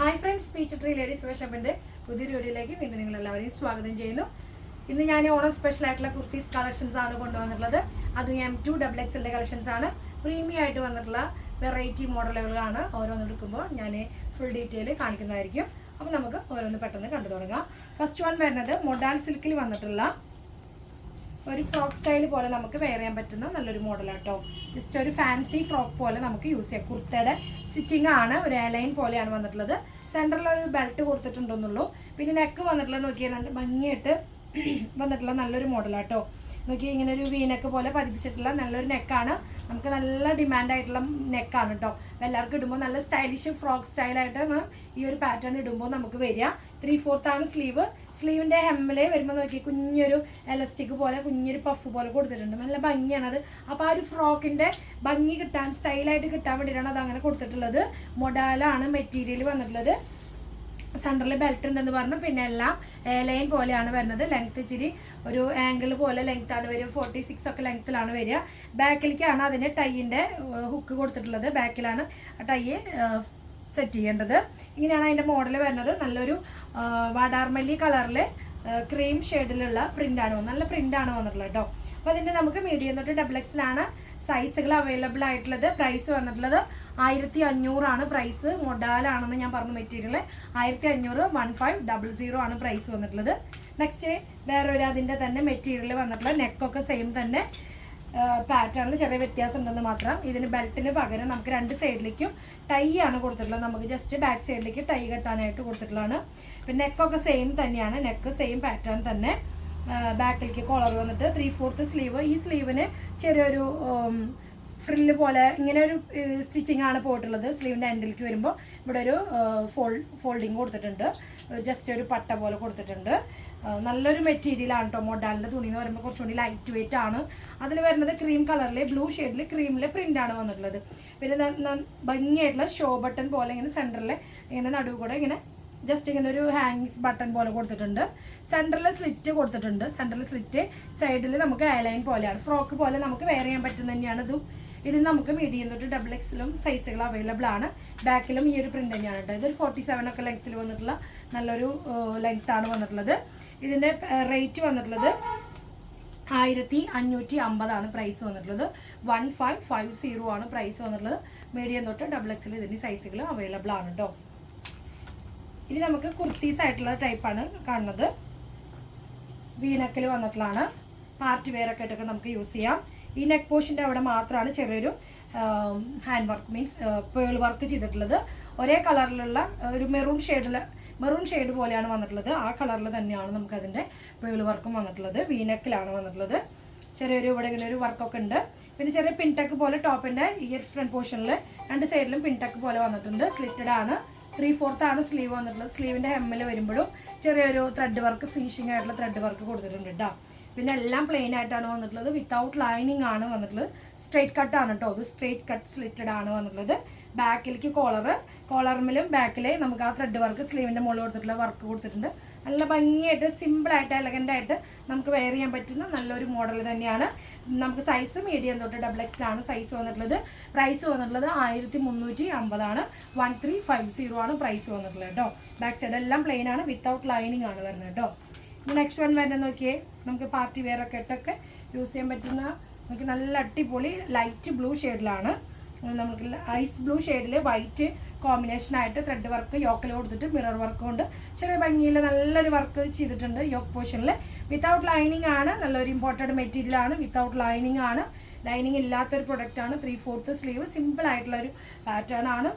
Hi friends, peach tree ladies വേഷപ്പിൻ്റെ പുതിയൊരു വീഡിയോയിലേക്ക് വീണ്ടും നിങ്ങളെല്ലാവരെയും സ്വാഗതം ചെയ്യുന്നു. ഇന്ന് ഞാൻ ഓണം സ്പെഷ്യൽ ആയിട്ടുള്ള കുർത്തീസ് കളക്ഷൻസ് ആണ് കൊണ്ടുവന്നിട്ടുള്ളത്. അതും M2XXL കളക്ഷൻസ് ആണ്. പ്രീമിയം ആയിട്ട് വന്നിട്ടുള്ള വെറൈറ്റി മോഡലുകളാണ്. ഓരോന്ന് എടുക്കുമ്പോൾ ഞാൻ ഫുൾ ഡീറ്റെയിൽ കാണിക്കുന്നതായിരിക്കും. അപ്പോൾ നമുക്ക് ഓരോന്ന് പെട്ടെന്ന് കണ്ടു തുടങ്ങാം. ഫസ്റ്റ് വൺ വരുന്നത് മൊഡാൽ സിൽക്കിൽ വന്നിട്ടുള്ള ഒരു ഫ്രോക്ക് സ്റ്റൈൽ പോലെ നമുക്ക് വെയർ ചെയ്യാൻ പറ്റുന്ന നല്ലൊരു മോഡലാട്ടോ. ജസ്റ്റ് ഒരു ഫാൻസി ഫ്രോക്ക് പോലെ നമുക്ക് യൂസ് ചെയ്യാം. കുർത്തയുടെ സ്റ്റിച്ചിങ് ആണ്, ഒരു എലൈൻ പോലെയാണ് വന്നിട്ടുള്ളത്. സെൻറ്ററിൽ ഒരു ബെൽറ്റ് കൊടുത്തിട്ടുണ്ടെന്നുള്ളൂ. പിന്നെ നെക്ക് വന്നിട്ടുള്ളത് നോക്കിയാൽ നല്ല ഭംഗിയായിട്ട് വന്നിട്ടുള്ള നല്ലൊരു മോഡലാട്ടോ. നോക്കി ഇങ്ങനെ ഒരു വീനക്ക് പോലെ പതിപ്പിച്ചിട്ടുള്ള നല്ലൊരു നെക്കാണ്. നമുക്ക് നല്ല ഡിമാൻഡായിട്ടുള്ള നെക്കാണ് കേട്ടോ. അപ്പോൾ എല്ലാവർക്കും ഇടുമ്പോൾ നല്ല സ്റ്റൈലിഷ് ഫ്രോക്ക് സ്റ്റൈലായിട്ടാണ് ഈ ഒരു പാറ്റേൺ ഇടുമ്പോൾ നമുക്ക് വരിക. 3/4 സ്ലീവ്. സ്ലീവിൻ്റെ ഹെമ്മിൽ വരുമ്പോൾ നോക്കി കുഞ്ഞൊരു എലസ്റ്റിക് പോലെ കുഞ്ഞൊരു പഫ് പോലെ കൊടുത്തിട്ടുണ്ട്. നല്ല ഭംഗിയാണത്. അപ്പോൾ ആ ഒരു ഫ്രോക്കിൻ്റെ ഭംഗി കിട്ടാൻ, സ്റ്റൈലായിട്ട് കിട്ടാൻ വേണ്ടിയിട്ടാണ് അത് അങ്ങനെ കൊടുത്തിട്ടുള്ളത്. മൊഡാലാണ് മെറ്റീരിയൽ വന്നിട്ടുള്ളത്. സെൻറ്ററിൽ ബെൽറ്റ് ഉണ്ടെന്ന് പറഞ്ഞു. പിന്നെ എല്ലാം ലൈൻ പോലെയാണ് വരുന്നത്. ലെങ്ത് ഇച്ചിരി ഒരു ആംഗിൾ പോലെ ലെങ്ത്താണ് വരിക. 46 ഒക്കെ ലെങ്ത്തിലാണ് വരിക. ബാക്കിലേക്കാണ് അതിന് ടൈയിൻ്റെ ഹുക്ക് കൊടുത്തിട്ടുള്ളത്. ബാക്കിലാണ് ടൈ സെറ്റ് ചെയ്യേണ്ടത്. ഇങ്ങനെയാണ് അതിൻ്റെ മോഡൽ വരുന്നത്. നല്ലൊരു വാടാർമല്ലി കളറിൽ ക്രീം ഷെയ്ഡിലുള്ള പ്രിൻ്റാണ് വന്നത്. നല്ല പ്രിൻ്റാണ് വന്നിട്ടുള്ളത് കേട്ടോ. അപ്പോൾ അതിൻ്റെ നമുക്ക് മീഡിയം തൊട്ട് XXL സൈസുകൾ അവൈലബിൾ ആയിട്ടുള്ളത്. പ്രൈസ് വന്നിട്ടുള്ളത് 1500 ആണ്. പ്രൈസ് മൊഡാലാണെന്ന് ഞാൻ പറഞ്ഞു. മെറ്റീരിയൽ 1500 1500 ആണ് പ്രൈസ് വന്നിട്ടുള്ളത്. നെക്സ്റ്റ് വേറൊരു അതിൻ്റെ തന്നെ മെറ്റീരിയൽ വന്നിട്ടുള്ള നെക്കൊക്കെ സെയിം തന്നെ പാറ്റേണിൽ ചെറിയ വ്യത്യാസം ഉണ്ടെന്ന് മാത്രം. ഇതിന് ബെൽറ്റിന് പകരം നമുക്ക് രണ്ട് സൈഡിലേക്കും ടൈ ആണ് കൊടുത്തിട്ടുള്ളത്. നമുക്ക് ജസ്റ്റ് ബാക്ക് സൈഡിലേക്ക് ടൈ കെട്ടാനായിട്ട് കൊടുത്തിട്ടുള്ളതാണ്. പിന്നെ നെക്കൊക്കെ സെയിം തന്നെയാണ്. നെക്ക് സെയിം പാറ്റേൺ തന്നെ. ബാക്കിലേക്ക് കോളർ വന്നിട്ട് 3/4 സ്ലീവ്. ഈ സ്ലീവിന് ചെറിയൊരു ഫ്രില്ല് പോലെ ഇങ്ങനെ ഒരു സ്റ്റിച്ചിങ് ആണ് പോയിട്ടുള്ളത്. സ്ലീവിൻ്റെ എൻഡിലേക്ക് വരുമ്പോൾ ഇവിടെ ഒരു ഫോൾഡിങ് കൊടുത്തിട്ടുണ്ട്. ജസ്റ്റ് ഒരു പട്ട പോലെ കൊടുത്തിട്ടുണ്ട്. നല്ലൊരു മെറ്റീരിയലാണ് കേട്ടോ. മൊഡാലിൻ്റെ തുണി എന്ന് പറയുമ്പോൾ കുറച്ചുകൂടി ലൈറ്റ് വെയിറ്റ് ആണ്. അതിൽ വരുന്നത് ക്രീം കളറിൽ ബ്ലൂ ഷെയ്ഡിൽ ക്രീമിൽ പ്രിൻ്റാണ് വന്നിട്ടുള്ളത്. പിന്നെ ഭംഗിയായിട്ടുള്ള ഷോ ബട്ടൺ പോലെ ഇങ്ങനെ സെൻറ്ററിൽ ഇങ്ങനെ നടുവ് കൂടെ ഇങ്ങനെ ജസ്റ്റ് ഇങ്ങനെ ഒരു ഹാങ്ങിങ്സ് ബട്ടൺ പോലെ കൊടുത്തിട്ടുണ്ട്. സെൻറ്ററിൽ സ്ലിറ്റ് കൊടുത്തിട്ടുണ്ട്. സെൻറ്ററിൽ സ്ലിറ്റ്, സൈഡിൽ നമുക്ക് എയർലൈൻ പോലെയാണ്. ഫ്രോക്ക് പോലെ നമുക്ക് വെയർ ചെയ്യാൻ പറ്റുന്ന തന്നെയാണ് ഇതും. ഇതിന് നമുക്ക് മീഡിയം തൊട്ട് XXL സൈസുകൾ അവൈലബിൾ ആണ്. ബാക്കിലും ഈ ഒരു പ്രിൻ്റ് തന്നെയാണ് കേട്ടോ. ഇതൊരു 47 ഒക്കെ ലെങ്ത്തിൽ വന്നിട്ടുള്ള നല്ലൊരു ലെങ്ത്താണ് വന്നിട്ടുള്ളത്. ഇതിൻ്റെ റേറ്റ് വന്നിട്ടുള്ളത് 1550 ആണ് പ്രൈസ് വന്നിട്ടുള്ളത്. 1550 ആണ് പ്രൈസ് വന്നിട്ടുള്ളത്. മീഡിയം തൊട്ട് XXL ഇതിൻ്റെ സൈസുകൾ അവൈലബിൾ ആണ് കേട്ടോ. ഇനി നമുക്ക് കുർത്തീസ് ആയിട്ടുള്ള ടൈപ്പാണ് കാണുന്നത്. വീനക്കിൽ വന്നിട്ടുള്ളതാണ്. പാർട്ടി വെയർ ഒക്കെ ആയിട്ടൊക്കെ നമുക്ക് യൂസ് ചെയ്യാം. ഈ നെക്ക് പോർഷൻ്റെ അവിടെ മാത്രമാണ് ചെറിയൊരു hand work means pearl work ചെയ്തിട്ടുള്ളത്. ഒരേ കളറിലുള്ള ഒരു മെറൂൺ ഷെയ്ഡ് പോലെയാണ് വന്നിട്ടുള്ളത്. ആ കളറിൽ തന്നെയാണ് നമുക്കതിൻ്റെ പേൾ വർക്കും വന്നിട്ടുള്ളത്. വീനക്കിലാണ് വന്നിട്ടുള്ളത്. ചെറിയൊരു ഇവിടെ ഇങ്ങനെ ഒരു വർക്കൊക്കെ ഉണ്ട്. പിന്നെ ചെറിയ പിൻടക്ക് പോലെ ടോപ്പിൻ്റെ ഈ ഫ്രണ്ട് പോർഷനിൽ രണ്ട് സൈഡിലും പിൻടക്ക് പോലെ വന്നിട്ടുണ്ട്. സ്ലിറ്റഡ് ആണ്. 3/4 സ്ലീവ് വന്നിട്ടുള്ളത്. സ്ലീവിൻ്റെ ഹെമ്മിൽ വരുമ്പോഴും ചെറിയൊരു ത്രെഡ് വർക്ക്, ഫിനിഷിംഗ് ആയിട്ടുള്ള ത്രെഡ് വർക്ക് കൊടുത്തിട്ടുണ്ട് കേട്ടോ. പിന്നെ എല്ലാം പ്ലെയിൻ ആയിട്ടാണ് വന്നിട്ടുള്ളത്. വിത്തൗട്ട് ലൈനിങ് ആണ് വന്നിട്ടുള്ളത്. സ്ട്രെയിറ്റ് കട്ടാണ് കേട്ടോ. അത് സ്ട്രെയിറ്റ് കട്ട് സ്ലിറ്റഡ് ആണ് വന്നിട്ടുള്ളത്. ബാക്കിലേക്ക് കോളറിലും ബാക്കിലെ നമുക്ക് ആ ത്രെഡ് വർക്ക് സ്ലീവിൻ്റെ മുകളിൽ കൊടുത്തിട്ടുള്ള വർക്ക് കൊടുത്തിട്ടുണ്ട്. നല്ല ഭംഗിയായിട്ട് സിമ്പിളായിട്ട് എലഗൻ്റായിട്ട് നമുക്ക് വെയർ ചെയ്യാൻ പറ്റുന്ന നല്ലൊരു മോഡൽ തന്നെയാണ്. നമുക്ക് സൈസ് മീഡിയം തൊട്ട് XXL ആണ് സൈസ് വന്നിട്ടുള്ളത്. പ്രൈസ് വന്നിട്ടുള്ളത് 1350 ആണ്. 1350 ആണ് പ്രൈസ് വന്നിട്ടുള്ളത് കേട്ടോ. ബാക്ക് സൈഡ് എല്ലാം പ്ലെയിൻ ആണ്. വിത്തൗട്ട് ലൈനിങ് ആണ് വരുന്നത് കേട്ടോ. നെക്സ്റ്റ് വൺ വരുന്നത് നോക്കിയേ, നമുക്ക് പാർട്ടി വെയർ ഒക്കെ ഇട്ടൊക്കെ യൂസ് ചെയ്യാൻ പറ്റുന്ന നമുക്ക് നല്ല അടിപൊളി ലൈറ്റ് ബ്ലൂ ഷെയ്ഡിലാണ്. നമുക്ക് ഐസ് ബ്ലൂ ഷെയ്ഡിൽ വൈറ്റ് കോമ്പിനേഷനായിട്ട് ത്രെഡ് വർക്ക് യോക്കിൽ കൊടുത്തിട്ട് മിറർ വർക്ക് കൊണ്ട് ചെറിയ ഭംഗിയിൽ നല്ലൊരു വർക്ക് ചെയ്തിട്ടുണ്ട് യോക്ക് പോർഷനിൽ. വിത്തൗട്ട് ലൈനിങ് ആണ്. നല്ലൊരു ഇമ്പോർട്ടൻറ്റ് മെറ്റീരിയൽ ആണ്. വിത്തൗട്ട് ലൈനിങ് ആണ്. ലൈനിങ് ഇല്ലാത്തൊരു പ്രൊഡക്റ്റാണ്. 3/4 സ്ലീവ് സിമ്പിൾ ആയിട്ടുള്ളൊരു പാറ്റേൺ ആണ്.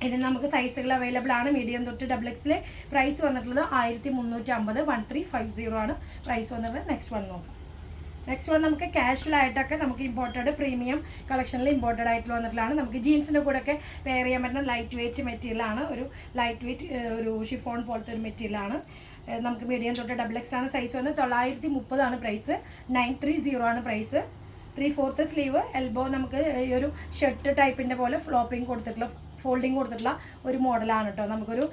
ഇതിന് നമുക്ക് സൈസുകൾ അവൈലബിൾ ആണ്. മീഡിയം തൊട്ട് XXL. പ്രൈസ് വന്നിട്ടുള്ളത് 1350. 1350 ആണ് പ്രൈസ് വന്നിട്ടുള്ളത്. നെക്സ്റ്റ് വൺ നോക്കാം. നെക്സ്റ്റ് വൺ നമുക്ക് കാഷ്വൽ ആയിട്ടൊക്കെ നമുക്ക് ഇമ്പോർട്ടഡ് പ്രീമിയം കളക്ഷനിൽ ഇമ്പോർട്ടഡ് ആയിട്ട് വന്നിട്ടുള്ളതാണ്. നമുക്ക് ജീൻസിൻ്റെ കൂടെ ഒക്കെ വെയർ ചെയ്യാൻ പറ്റുന്ന ലൈറ്റ് വെയിറ്റ് മെറ്റീരിയലാണ്. ഒരു ലൈറ്റ് വെയിറ്റ് ഒരു ഷിഫോൺ പോലത്തെ ഒരു മെറ്റീരിയലാണ്. നമുക്ക് മീഡിയം തൊട്ട് XXL ആണ് സൈസ് വന്ന് 930 ആണ് പ്രൈസ്. 930 ആണ് പ്രൈസ്. 3/4 സ്ലീവ്. എൽബോ നമുക്ക് ഈ ഒരു ഷർട്ട് ടൈപ്പിൻ്റെ പോലെ ഫ്ലോപ്പിംഗ് കൊടുത്തിട്ടുള്ള ഫോൾഡിങ് കൊടുത്തിട്ടുള്ള ഒരു മോഡലാണ് കേട്ടോ. നമുക്കൊരു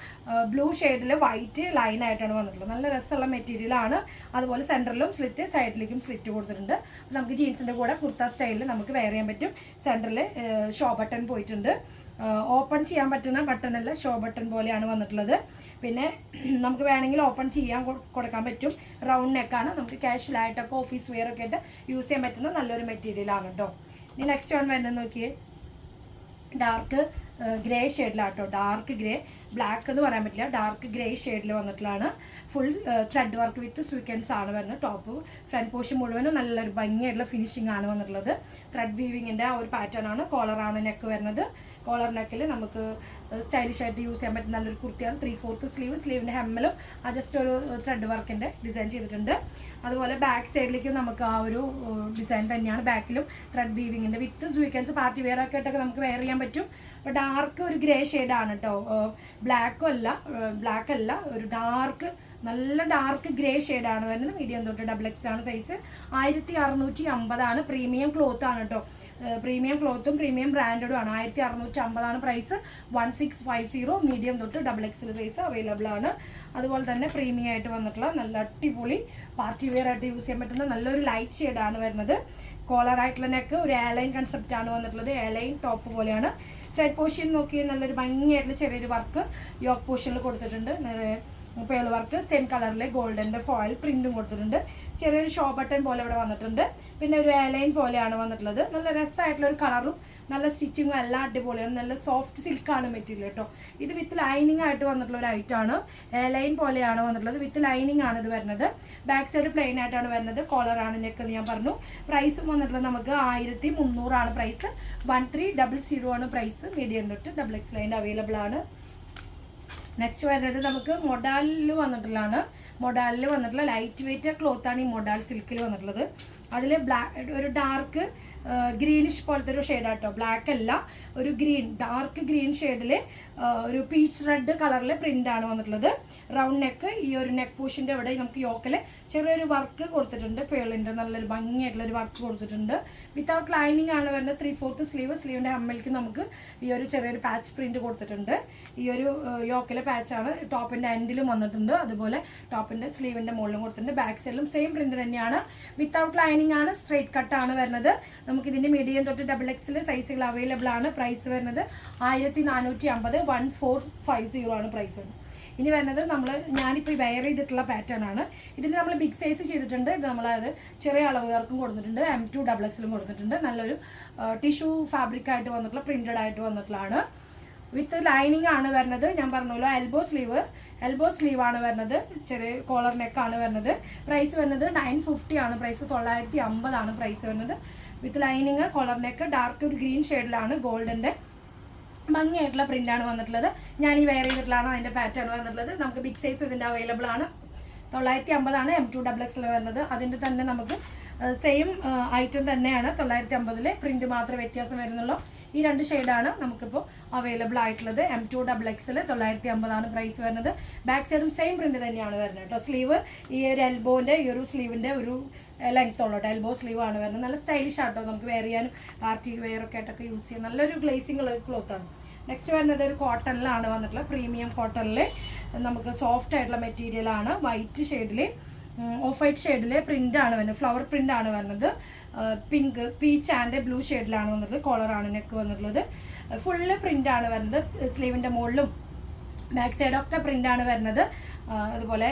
ബ്ലൂ ഷെയ്ഡിൽ വൈറ്റ് ലൈനായിട്ടാണ് വന്നിട്ടുള്ളത്. നല്ല രസമുള്ള മെറ്റീരിയലാണ്. അതുപോലെ സെൻറ്ററിലും സ്ലിറ്റ്, സൈഡിലേക്കും സ്ലിറ്റ് കൊടുത്തിട്ടുണ്ട്. നമുക്ക് ജീൻസിൻ്റെ കൂടെ കുർത്ത സ്റ്റൈലിൽ നമുക്ക് വെയർ ചെയ്യാൻ പറ്റും. സെൻറ്ററിൽ ഷോ ബട്ടൺ പോയിട്ടുണ്ട്. ഓപ്പൺ ചെയ്യാൻ പറ്റുന്ന ബട്ടണല്ല, ഷോ ബട്ടൺ പോലെയാണ് വന്നിട്ടുള്ളത്. പിന്നെ നമുക്ക് വേണമെങ്കിൽ ഓപ്പൺ ചെയ്യാൻ കൊടുക്കാൻ പറ്റും. റൗണ്ട് നെക്കാണ്. നമുക്ക് കാഷ്വലായിട്ടൊക്കെ ഓഫീസ് വെയർ ഒക്കെ ആയിട്ട് യൂസ് ചെയ്യാൻ പറ്റുന്ന നല്ലൊരു മെറ്റീരിയലാണ് കേട്ടോ. ഇനി നെക്സ്റ്റ് വൺ വരുന്നത് നോക്കിയേ, ഡാർക്ക് ഗ്രേ ഷെയ്ഡിലാട്ടോ. ഡാർക്ക് ഗ്രേ, ബ്ലാക്ക് എന്ന് പറയാൻ പറ്റില്ല, ഡാർക്ക് ഗ്രേ ഷെയ്ഡിൽ വന്നിട്ടുള്ളതാണ്. Full thread work with sequins ആണ് വരുന്നത്. ടോപ്പ് ഫ്രണ്ട് പോർഷൻ മുഴുവനും നല്ലൊരു ഭംഗിയായിട്ടുള്ള ഫിനിഷിംഗ് ആണ് വന്നിട്ടുള്ളത്. ത്രെഡ് വീവിങ്ങിൻ്റെ ആ ഒരു പാറ്റേൺ ആണ്. കോളറാണ് നെക്ക് വരുന്നത്. കോളർ നെക്കിൽ നമുക്ക് സ്റ്റൈലിഷ് ആയിട്ട് യൂസ് ചെയ്യാൻ പറ്റുന്ന നല്ലൊരു കുർത്തിയാണ്. 3/4 സ്ലീവ്, സ്ലീവിൻ്റെ ഹെമ്മിലും ജസ്റ്റ് ഒരു ത്രെഡ് വർക്കിൻ്റെ ഡിസൈൻ ചെയ്തിട്ടുണ്ട്. അതുപോലെ ബാക്ക് സൈഡിലേക്കും നമുക്ക് ആ ഒരു ഡിസൈൻ തന്നെയാണ്. ബാക്കിലും ത്രെഡ് വീവിങ്ങിൻ്റെ വിത്ത് സ്വീക്വൻസ് പാർട്ടി വെയർ ഒക്കെ ആയിട്ടൊക്കെ നമുക്ക് വെയർ ചെയ്യാൻ പറ്റും. അപ്പോൾ ഡാർക്ക് ഒരു ഗ്രേ ഷെയ്ഡാണ് കേട്ടോ. ബ്ലാക്ക് അല്ല, ഒരു ഡാർക്ക്, നല്ല ഡാർക്ക് ഗ്രേ ഷെയ്ഡാണ് വരുന്നത്. മീഡിയം തൊട്ട് XXL ആണ് സൈസ്. 1650 പ്രീമിയം ക്ലോത്ത് ആണ് കേട്ടോ. പ്രീമിയം ക്ലോത്തും പ്രീമിയം ബ്രാൻഡഡും ആണ്. 1650 പ്രൈസ്. 1650 മീഡിയം തൊട്ട് XXL സൈസ് അവൈലബിൾ ആണ്. അതുപോലെ തന്നെ പ്രീമിയം ആയിട്ട് വന്നിട്ടുള്ള നല്ല അടിപൊളി പാർട്ടി വെയർ ആയിട്ട് യൂസ് ചെയ്യാൻ പറ്റുന്ന നല്ലൊരു ലൈറ്റ് ഷെയ്ഡാണ് വരുന്നത്. കോളർ ആയിട്ടുള്ള നെക്ക് ഒരു എയർലൈൻ കൺസെപ്റ്റ് ആണ് വന്നിട്ടുള്ളത്. എയർലൈൻ ടോപ്പ് പോലെയാണ്. ഫ്രണ്ട് പോർഷൻ നോക്കി നല്ലൊരു ഭംഗിയായിട്ടുള്ള ചെറിയൊരു വർക്ക് യോക്ക് പോർഷനിൽ കൊടുത്തിട്ടുണ്ട്. പേൾ വർക്ക് സെയിം കളറിൽ ഗോൾഡൻ്റെ ഫോയിൽ പ്രിന്റും കൊടുത്തിട്ടുണ്ട്. ചെറിയൊരു ഷോ ബട്ടൺ പോലെ ഇവിടെ വന്നിട്ടുണ്ട്. പിന്നെ ഒരു എയർലൈൻ പോലെയാണ് വന്നിട്ടുള്ളത്. നല്ല രസമായിട്ടുള്ള ഒരു കളറും നല്ല സ്റ്റിച്ചിങ്ങും എല്ലാം അടിപൊളിയാണ്. നല്ല സോഫ്റ്റ് സിൽക്കാണ് മെറ്റീരിയൽ കേട്ടോ. ഇത് വിത്ത് ലൈനിങ് ആയിട്ട് വന്നിട്ടുള്ള ഒരു ഐറ്റാണ്. എയർലൈൻ പോലെയാണ് വന്നിട്ടുള്ളത്. വിത്ത് ലൈനിങ് ആണ് ഇത് വരുന്നത്. ബാക്ക് സൈഡ് പ്ലെയിൻ ആയിട്ടാണ് വരുന്നത്. കോളറാണ് നെക്ക് എന്ന് ഞാൻ പറഞ്ഞു. പ്രൈസും വന്നിട്ടുള്ളത് നമുക്ക് 1300 പ്രൈസ്. 1300 പ്രൈസ്. മീഡിയം തൊട്ട് XXL അവൈലബിൾ ആണ്. നെക്സ്റ്റ് വരുന്നത് നമുക്ക് മൊഡാലിൽ വന്നിട്ടുള്ള ലൈറ്റ് വെയിറ്റ് ക്ലോത്താണ് ഈ മൊഡാൽ സിൽക്കിൽ വന്നിട്ടുള്ളത്. അതിൽ ഒരു ഡാർക്ക് ഗ്രീനിഷ് പോലത്തെ ഒരു ഷെയ്ഡാട്ടോ. ബ്ലാക്ക് അല്ല, ഒരു ഡാർക്ക് ഗ്രീൻ ഷെയ്ഡിൽ ഒരു പീച്ച് റെഡ് കളറിൽ പ്രിൻ്റാണ് വന്നിട്ടുള്ളത്. Round neck. ഈ ഒരു നെക്ക് പോർഷൻ്റെ ഇവിടെ നമുക്ക് യോക്കിൽ ചെറിയൊരു വർക്ക് കൊടുത്തിട്ടുണ്ട്. പേളിൻ്റെ നല്ലൊരു ഭംഗിയായിട്ടുള്ളൊരു വർക്ക് കൊടുത്തിട്ടുണ്ട്. വിത്തൗട്ട് ലൈനിങ് ആണ് വരുന്നത്. 3/4 സ്ലീവ്. സ്ലീവിൻ്റെ ഹമ്മലിക്ക് നമുക്ക് ഈ ഒരു ചെറിയൊരു പാച്ച് പ്രിൻറ്റ് കൊടുത്തിട്ടുണ്ട്. ഈ ഒരു യോക്കിലെ പാച്ചാണ് ടോപ്പിൻ്റെ എൻഡിലും വന്നിട്ടുണ്ട്. അതുപോലെ ടോപ്പിൻ്റെ സ്ലീവിൻ്റെ മുകളിലും കൊടുത്തിട്ടുണ്ട്. ബാക്ക് സൈഡിലും സെയിം പ്രിൻറ്റ് തന്നെയാണ്. വിത്തൗട്ട് ലൈനിങ് ആണ്. സ്ട്രെയിറ്റ് കട്ടാണ് വരുന്നത്. നമുക്കിതിൻ്റെ മീഡിയം തൊട്ട് XXL സൈസുകൾ അവൈലബിൾ ആണ്. പ്രൈസ് വരുന്നത് 1450. 1450 പ്രൈസ്. ഇനി വരുന്നത് ഞാനിപ്പോൾ വെയർ ചെയ്തിട്ടുള്ള പാറ്റേൺ ആണ്. ഇതിന് നമ്മൾ ബിഗ് സൈസ് ചെയ്തിട്ടുണ്ട്. ഇത് നമ്മളത് ചെറിയ അളവുകാർക്കും കൊടുത്തിട്ടുണ്ട്. M2 XXL കൊടുത്തിട്ടുണ്ട്. നല്ലൊരു ടിഷ്യൂ ഫാബ്രിക് ആയിട്ട് വന്നിട്ടുള്ള പ്രിന്റഡ് ആയിട്ട് വന്നിട്ടുള്ളതാണ്. വിത്ത് ലൈനിങ് ആണ് വരുന്നത്. ഞാൻ പറഞ്ഞല്ലോ എൽബോ സ്ലീവ് ആണ് വരുന്നത്. ചെറിയ കോളർ നെക്കാണ് വരുന്നത്. പ്രൈസ് വരുന്നത് 950 പ്രൈസ്. 950 പ്രൈസ് വരുന്നത്. With lining, collar neck, dark ഒരു ഗ്രീൻ ഷെയ്ഡിലാണ് ഗോൾഡൻ്റെ ഭംഗിയായിട്ടുള്ള പ്രിൻ്റാണ് വന്നിട്ടുള്ളത്. ഞാൻ ഈ വെയർ ചെയ്തിട്ടുള്ളതാണ് അതിൻ്റെ പാറ്റേൺ വന്നിട്ടുള്ളത്. നമുക്ക് ബിഗ് സൈസ് ഇതിൻ്റെ അവൈലബിൾ ആണ്. 950 M2 XXL വരുന്നത്. അതിൻ്റെ തന്നെ നമുക്ക് സെയിം ഐറ്റം തന്നെയാണ്. 950 പ്രിൻറ്റ് മാത്രമേ വ്യത്യാസം വരുന്നുള്ളൂ. ഈ രണ്ട് ഷെയ്ഡാണ് നമുക്കിപ്പോൾ അവൈലബിൾ ആയിട്ടുള്ളത്. M2 XXL 950 പ്രൈസ് വരുന്നത്. ബാക്ക് സൈഡും സെയിം പ്രിൻറ്റ് തന്നെയാണ് വരുന്നത് കേട്ടോ. സ്ലീവ് ഈ ഒരു എൽബോൻ്റെ ഈ ഒരു സ്ലീവിൻ്റെ ഒരു ലെങ്ത് ഉള്ളൂ കേട്ടോ. എൽബോ സ്ലീവ് ആണ് വരുന്നത്. നല്ല സ്റ്റൈലിഷ് ആട്ടോ. നമുക്ക് വെയർ ചെയ്യാനും പാർട്ടി വെയറൊക്കെ ആയിട്ടൊക്കെ യൂസ് ചെയ്യാം. നല്ലൊരു ഗ്ലേസിംഗ് ഉള്ള ഒരു ക്ലോത്താണ്. നെക്സ്റ്റ് വരുന്നത് ഒരു കോട്ടണിലാണ് വന്നിട്ടുള്ളത്. പ്രീമിയം കോട്ടണിൽ നമുക്ക് സോഫ്റ്റ് ആയിട്ടുള്ള മെറ്റീരിയലാണ്. വൈറ്റ് ഷെയ്ഡിൽ, ഓഫ് വൈറ്റ് ഷെയ്ഡിൽ പ്രിൻ്റാണ് വരുന്നത്. ഫ്ലവർ പ്രിൻ്റാണ് വരുന്നത്. പിങ്ക്, പീച്ച് ആൻഡ് ബ്ലൂ ഷെയ്ഡിലാണ് വന്നിട്ടുള്ളത്. കോളറാണ് നെക്ക് വന്നിട്ടുള്ളത്. ഫുള്ള് പ്രിൻ്റാണ് വരുന്നത്. സ്ലീവിൻ്റെ മുകളിലും ബാക്ക് സൈഡൊക്കെ പ്രിൻ്റാണ് വരുന്നത്. അതുപോലെ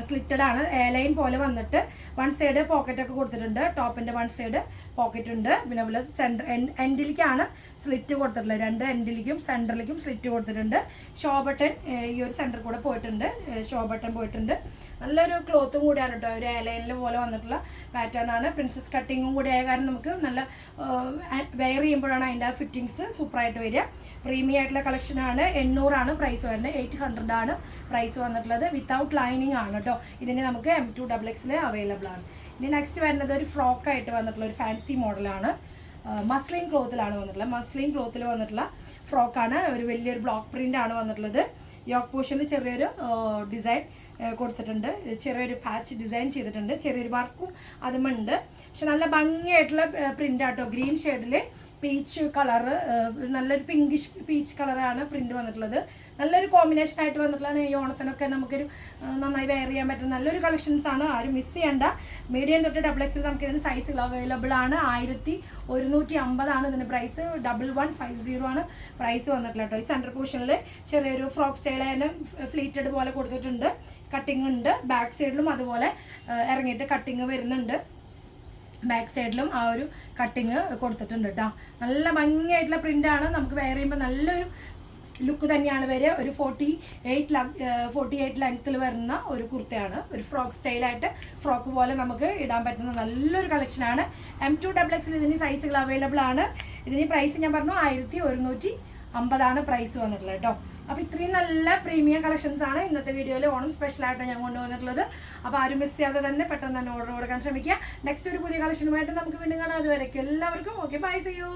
സ്ലിറ്റഡ് ആണ്. എയർലൈൻ പോലെ വന്നിട്ട് വൺ സൈഡ് പോക്കറ്റൊക്കെ കൊടുത്തിട്ടുണ്ട്. ടോപ്പിൻ്റെ വൺ സൈഡ് പോക്കറ്റ് ഉണ്ട്. പിന്നെ അതുപോലെ സെൻറ്റർ എൻഡിലേക്കാണ് സ്ലിറ്റ് കൊടുത്തിട്ടുള്ളത്. രണ്ട് എൻഡിലേക്കും സെൻറ്ററിലേക്കും സ്ലിറ്റ് കൊടുത്തിട്ടുണ്ട്. ഷോ ബട്ടൺ ഈ ഒരു സെൻറ്റർ കൂടെ പോയിട്ടുണ്ട്. ഷോ ബട്ടൺ പോയിട്ടുണ്ട്. നല്ലൊരു ക്ലോത്തും കൂടിയാണ് കേട്ടോ. ഒരു എയർലൈനിൽ പോലെ വന്നിട്ടുള്ള പാറ്റേൺ ആണ്. പ്രിൻസസ് കട്ടിങ്ങും കൂടി ആയ കാരണം നമുക്ക് നല്ല വെയർ ചെയ്യുമ്പോഴാണ് അതിൻ്റെ ആ ഫിറ്റിങ്സ് സൂപ്പറായിട്ട് വരിക. പ്രീമിയം ആയിട്ടുള്ള കളക്ഷനാണ്. 800 പ്രൈസ് വരുന്നത്. 800 പ്രൈസ് വന്നിട്ടുള്ളത്. വിത്തൗട്ട് ലൈനിങ് ആണ് കേട്ടോ. ഇതിന് നമുക്ക് M2 XXL അവൈലബിൾ ആണ്. ഇനി നെക്സ്റ്റ് വരുന്നത് ഒരു ഫ്രോക്കായിട്ട് വന്നിട്ടുള്ള ഒരു ഫാൻസി മോഡലാണ്. മസ്ലിൻ ക്ലോത്തിലാണ് വന്നിട്ടുള്ളത്. മസ്ലിൻ ക്ലോത്തിൽ വന്നിട്ടുള്ള ഫ്രോക്കാണ്. ഒരു വലിയൊരു ബ്ലോക്ക് പ്രിൻ്റ് ആണ് വന്നിട്ടുള്ളത്. യോക്ക് പോർഷനിൽ ചെറിയൊരു ഡിസൈൻ കൊടുത്തിട്ടുണ്ട്. ചെറിയൊരു പാച്ച് ഡിസൈൻ ചെയ്തിട്ടുണ്ട്. ചെറിയൊരു വർക്കും അതുമുണ്ട്. പക്ഷെ നല്ല ഭംഗിയായിട്ടുള്ള പ്രിൻ്റ് ആട്ടോ. ഗ്രീൻ ഷെയ്ഡിൽ പീച്ച് കളറ്, നല്ലൊരു പിങ്കിഷ് പീച്ച് കളറാണ് പ്രിന്റ് വന്നിട്ടുള്ളത്. നല്ലൊരു കോമ്പിനേഷൻ ആയിട്ട് വന്നിട്ടുള്ളതാണ്. ഈ ഓണത്തിനൊക്കെ നമുക്കൊരു നന്നായി വെയർ ചെയ്യാൻ പറ്റുന്ന നല്ലൊരു കളക്ഷൻസ് ആണ്. ആരും മിസ് ചെയ്യേണ്ട. മീഡിയം തൊട്ട് XXL നമുക്ക് ഇതിന് സൈസുകൾ അവൈലബിൾ ആണ്. 1150 ഇതിന് പ്രൈസ്. 1150 ആണ് പ്രൈസ് വന്നിട്ടുള്ളത് കേട്ടോ. ഈ സെൻറ്റർ പോർഷനിൽ ചെറിയൊരു ഫ്രോക്ക് സ്റ്റൈൽ തന്നെ ഫ്ലീറ്റഡ് പോലെ കൊടുത്തിട്ടുണ്ട്. കട്ടിങ് ഉണ്ട്. ബാക്ക് സൈഡിലും അതുപോലെ ഇറങ്ങിയിട്ട് കട്ടിങ് വരുന്നുണ്ട്. ബാക്ക് സൈഡിലും ആ ഒരു കട്ടിങ് കൊടുത്തിട്ടുണ്ട് കേട്ടോ. നല്ല ഭംഗിയായിട്ടുള്ള പ്രിൻ്റാണ്. നമുക്ക് വെയർ ചെയ്യുമ്പോൾ നല്ലൊരു ലുക്ക് തന്നെയാണ് വരിക. ഒരു 48 ലെങ്ത്തിൽ വരുന്ന ഒരു കുർത്തയാണ്. ഒരു ഫ്രോക്ക് സ്റ്റൈലായിട്ട് ഫ്രോക്ക് പോലെ നമുക്ക് ഇടാൻ പറ്റുന്ന നല്ലൊരു കളക്ഷനാണ്. M2XXL ഇതിന് സൈസുകൾ അവൈലബിൾ ആണ്. ഇതിന് പ്രൈസ് ഞാൻ പറഞ്ഞു 1150 പ്രൈസ് വന്നിട്ടുള്ളത് കേട്ടോ. അപ്പോൾ ഇത്രയും നല്ല പ്രീമിയം കളക്ഷൻസ് ആണ് ഇന്നത്തെ വീഡിയോയിൽ ഓണം സ്പെഷ്യലായിട്ട് ഞാൻ കൊണ്ടുവന്നിട്ടുള്ളത്. അപ്പോൾ ആരും മിസ് ചെയ്യാതെ തന്നെ പെട്ടെന്ന് തന്നെ ഓർഡർ കൊടുക്കാൻ ശ്രമിക്കുക. നെക്സ്റ്റ് ഒരു പുതിയ കളക്ഷനുമായിട്ട് നമുക്ക് വീണ്ടും കാണാം. അതുവരെയ്ക്കും എല്ലാവർക്കും ഓക്കെ, ബൈ, സീ യു.